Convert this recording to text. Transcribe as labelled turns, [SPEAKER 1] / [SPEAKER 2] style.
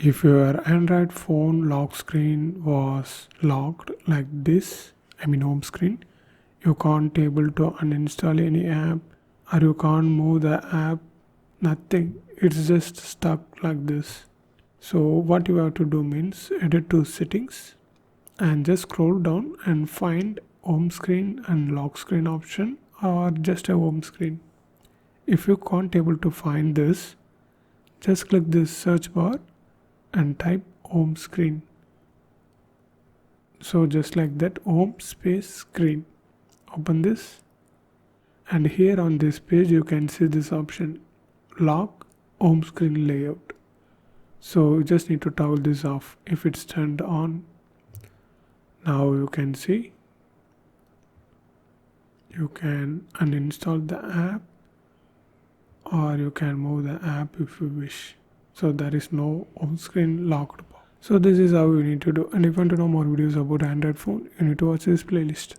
[SPEAKER 1] If your Android phone lock screen was locked like this, home screen, you can't able to uninstall any app or you can't move the app, nothing. It's just stuck like this. So what you have to do means edit to settings and just scroll down and find home screen and lock screen option or just a home screen. If you can't able to find this, just click this search bar and type home screen. So just like that, home space screen. Open this and here on this page you can see this option, lock home screen layout. So you just need to toggle this off. If it's turned on, now you can see you can uninstall the app or you can move the app if you wish. So there is no home screen locked. So this is how you need to do, and if you want to know more videos about Android phone, you need to watch this playlist.